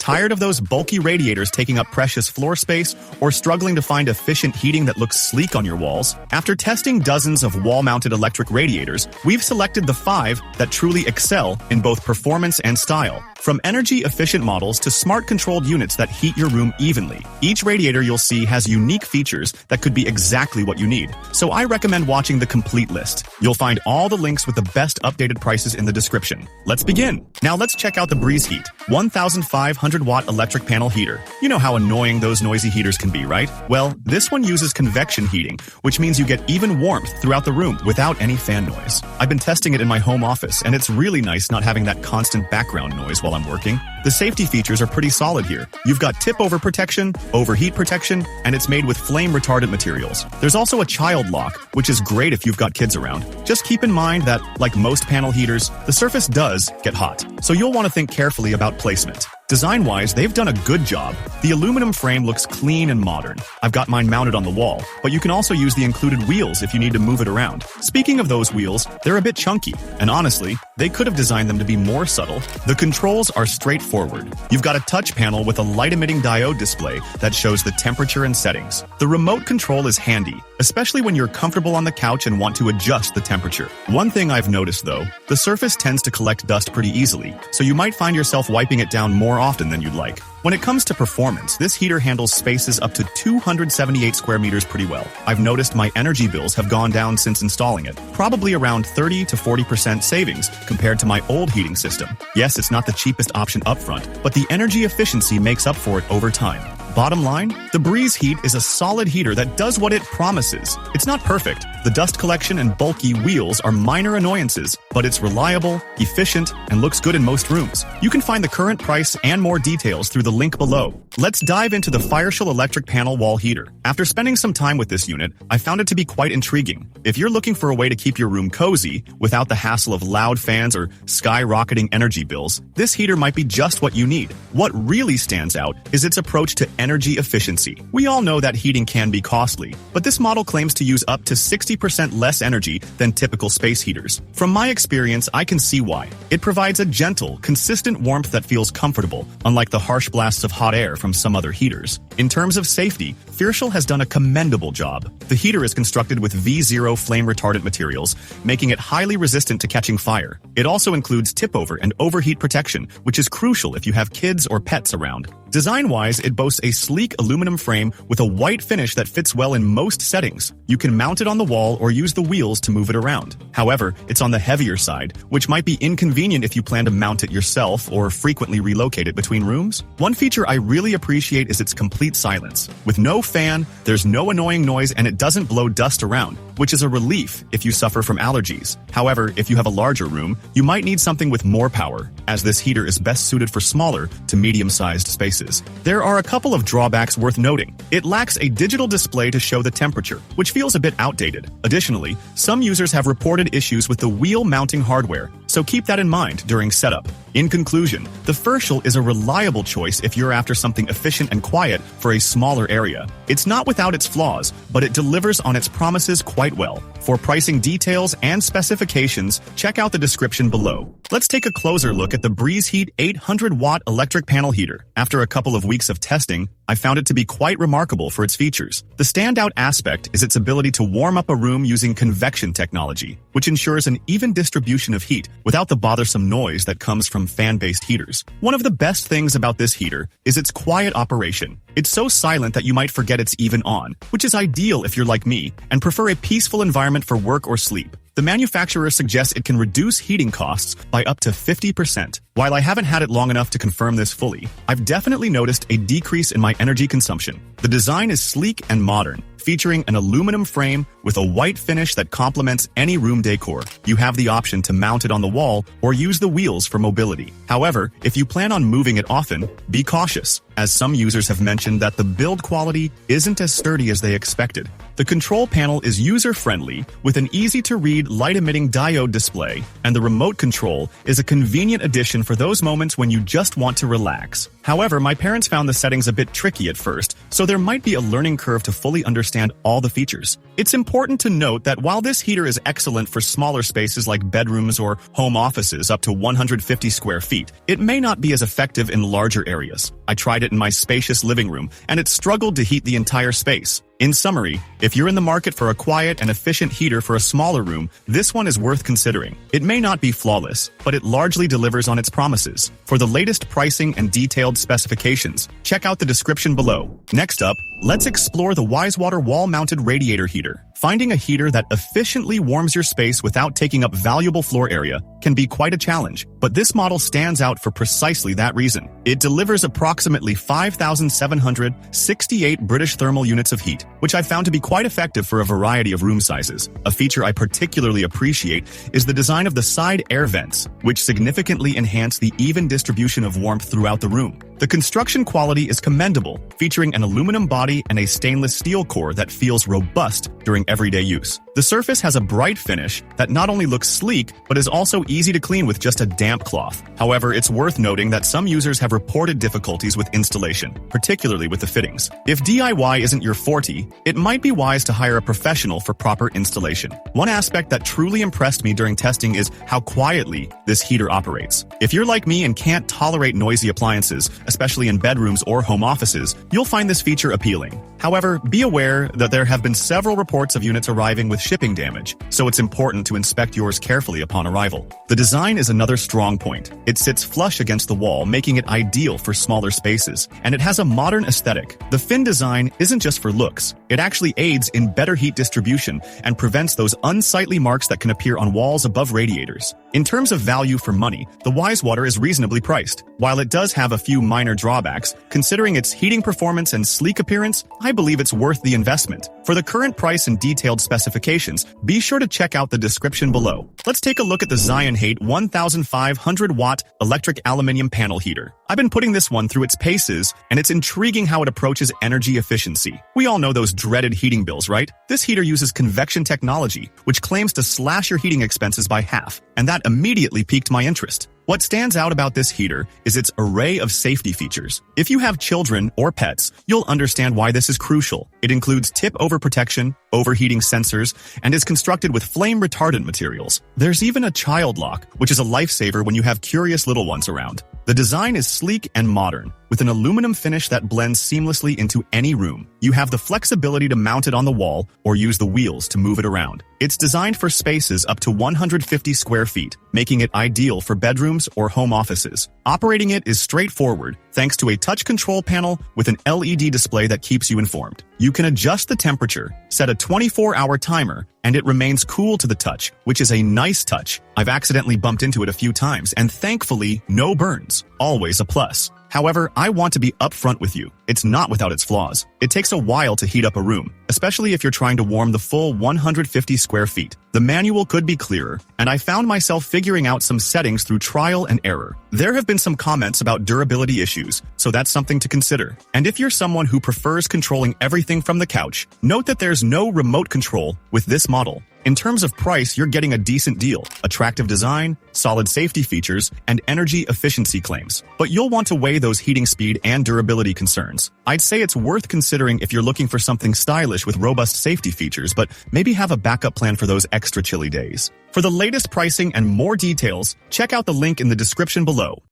Tired of those bulky radiators taking up precious floor space, or struggling to find efficient heating that looks sleek on your walls? After testing dozens of wall-mounted electric radiators, we've selected the 5 that truly excel in both performance and style. From energy-efficient models to smart-controlled units that heat your room evenly, each radiator you'll see has unique features that could be exactly what you need. So I recommend watching the complete list. You'll find all the links with the best updated prices in the description. Let's begin. Now let's check out the BREEZEHEAT 1,500-watt electric panel heater. You know how annoying those noisy heaters can be, right? Well, this one uses convection heating, which means you get even warmth throughout the room without any fan noise. I've been testing it in my home office, and it's really nice not having that constant background noise while I'm working. The safety features are pretty solid here. You've got tip-over protection, overheat protection, and it's made with flame-retardant materials. There's also a child lock, which is great if you've got kids around. Just keep in mind that, like most panel heaters, the surface does get hot, so you'll want to think carefully about placement. Design-wise, they've done a good job. The aluminum frame looks clean and modern. I've got mine mounted on the wall, but you can also use the included wheels if you need to move it around. Speaking of those wheels, they're a bit chunky, and honestly, they could have designed them to be more subtle. The controls are straightforward. You've got a touch panel with a light-emitting diode display that shows the temperature and settings. The remote control is handy, especially when you're comfortable on the couch and want to adjust the temperature. One thing I've noticed though, the surface tends to collect dust pretty easily, so you might find yourself wiping it down more often than you'd like. When it comes to performance, this heater handles spaces up to 278 square meters pretty well. I've noticed my energy bills have gone down since installing it, probably around 30 to 40% savings compared to my old heating system. Yes, it's not the cheapest option upfront, but the energy efficiency makes up for it over time. Bottom line, the BREEZEHEAT is a solid heater that does what it promises. It's not perfect. The dust collection and bulky wheels are minor annoyances, but it's reliable, efficient, and looks good in most rooms. You can find the current price and more details through the link below. Let's dive into the FireShield electric panel wall heater. After spending some time with this unit, I found it to be quite intriguing. If you're looking for a way to keep your room cozy without the hassle of loud fans or skyrocketing energy bills, this heater might be just what you need. What really stands out is its approach to energy efficiency. We all know that heating can be costly, but this model claims to use up to 60% less energy than typical space heaters. From my experience, I can see why. It provides a gentle, consistent warmth that feels comfortable, unlike the harsh blasts of hot air from some other heaters. In terms of safety, FireShield has done a commendable job. The heater is constructed with V0 flame-retardant materials, making it highly resistant to catching fire. It also includes tip-over and overheat protection, which is crucial if you have kids or pets around. Design-wise, it boasts a sleek aluminum frame with a white finish that fits well in most settings. You can mount it on the wall or use the wheels to move it around. However, it's on the heavier side, which might be inconvenient if you plan to mount it yourself or frequently relocate it between rooms. One feature I really appreciate is its complete silence. With no fan, there's no annoying noise and it doesn't blow dust around, which is a relief if you suffer from allergies. However, if you have a larger room, you might need something with more power, as this heater is best suited for smaller to medium-sized spaces. There are a couple of drawbacks worth noting. It lacks a digital display to show the temperature, which feels a bit outdated. Additionally, some users have reported issues with the wheel mounting hardware, so keep that in mind during setup. In conclusion, the FireShield is a reliable choice if you're after something efficient and quiet for a smaller area. It's not without its flaws, but it delivers on its promises quite well. For pricing details and specifications, check out the description below. Let's take a closer look at the BREEZEHEAT 800-watt electric panel heater. After a couple of weeks of testing, I found it to be quite remarkable for its features. The standout aspect is its ability to warm up a room using convection technology, which ensures an even distribution of heat without the bothersome noise that comes from fan-based heaters. One of the best things about this heater is its quiet operation. It's so silent that you might forget it's even on, which is ideal if you're like me and prefer a peaceful environment for work or sleep. The manufacturer suggests it can reduce heating costs by up to 50%. While I haven't had it long enough to confirm this fully, I've definitely noticed a decrease in my energy consumption. The design is sleek and modern, featuring an aluminum frame with a white finish that complements any room decor. You have the option to mount it on the wall or use the wheels for mobility. However, if you plan on moving it often, be cautious, as some users have mentioned that the build quality isn't as sturdy as they expected. The control panel is user-friendly, with an easy-to-read light-emitting diode display, and the remote control is a convenient addition for those moments when you just want to relax. However, my parents found the settings a bit tricky at first, so there might be a learning curve to fully understand all the features. It's important to note that while this heater is excellent for smaller spaces like bedrooms or home offices up to 150 square feet, it may not be as effective in larger areas. I tried it in my spacious living room, and it struggled to heat the entire space. In summary, if you're in the market for a quiet and efficient heater for a smaller room, this one is worth considering. It may not be flawless, but it largely delivers on its promises. For the latest pricing and detailed specifications, check out the description below. Next up, let's explore the WiseWater wall-mounted radiator heater. Finding a heater that efficiently warms your space without taking up valuable floor area can be quite a challenge, but this model stands out for precisely that reason. It delivers approximately 5,768 British thermal units of heat, which I found to be quite effective for a variety of room sizes. A feature I particularly appreciate is the design of the side air vents, which significantly enhance the even distribution of warmth throughout the room. The construction quality is commendable, featuring an aluminum body and a stainless steel core that feels robust during everyday use. The surface has a bright finish that not only looks sleek, but is also easy to clean with just a damp cloth. However, it's worth noting that some users have reported difficulties with installation, particularly with the fittings. If DIY isn't your forte, it might be wise to hire a professional for proper installation. One aspect that truly impressed me during testing is how quietly this heater operates. If you're like me and can't tolerate noisy appliances, especially in bedrooms or home offices, you'll find this feature appealing. However, be aware that there have been several reports of units arriving with shipping damage, so it's important to inspect yours carefully upon arrival. The design is another strong point. It sits flush against the wall, making it ideal for smaller spaces, and it has a modern aesthetic. The fin design isn't just for looks. It actually aids in better heat distribution and prevents those unsightly marks that can appear on walls above radiators. In terms of value for money, the WiseWater is reasonably priced. While it does have a few minor drawbacks, considering its heating performance and sleek appearance, I believe it's worth the investment. For the current price and detailed specifications, be sure to check out the description below. Let's take a look at the BREEZEHEAT 1500-watt electric aluminium panel heater. I've been putting this one through its paces, and it's intriguing how it approaches energy efficiency. We all know those dreaded heating bills, right? This heater uses convection technology, which claims to slash your heating expenses by half, and that immediately piqued my interest. What stands out about this heater is its array of safety features. If you have children or pets, you'll understand why this is crucial. It includes tip-over protection, overheating sensors, and is constructed with flame-retardant materials. There's even a child lock, which is a lifesaver when you have curious little ones around. The design is sleek and modern, with an aluminum finish that blends seamlessly into any room. You have the flexibility to mount it on the wall or use the wheels to move it around. It's designed for spaces up to 150 square feet, making it ideal for bedrooms or home offices. Operating it is straightforward, thanks to a touch control panel with an LED display that keeps you informed. You can adjust the temperature, set a 24-hour timer, and it remains cool to the touch, which is a nice touch. I've accidentally bumped into it a few times, and thankfully, no burns. Always a plus. However, I want to be upfront with you. It's not without its flaws. It takes a while to heat up a room, especially if you're trying to warm the full 150 square feet. The manual could be clearer, and I found myself figuring out some settings through trial and error. There have been some comments about durability issues, so that's something to consider. And if you're someone who prefers controlling everything from the couch, note that there's no remote control with this model. In terms of price, you're getting a decent deal, attractive design, solid safety features, and energy efficiency claims. But you'll want to weigh those heating speed and durability concerns. I'd say it's worth considering if you're looking for something stylish with robust safety features, but maybe have a backup plan for those extra chilly days. For the latest pricing and more details, check out the link in the description below.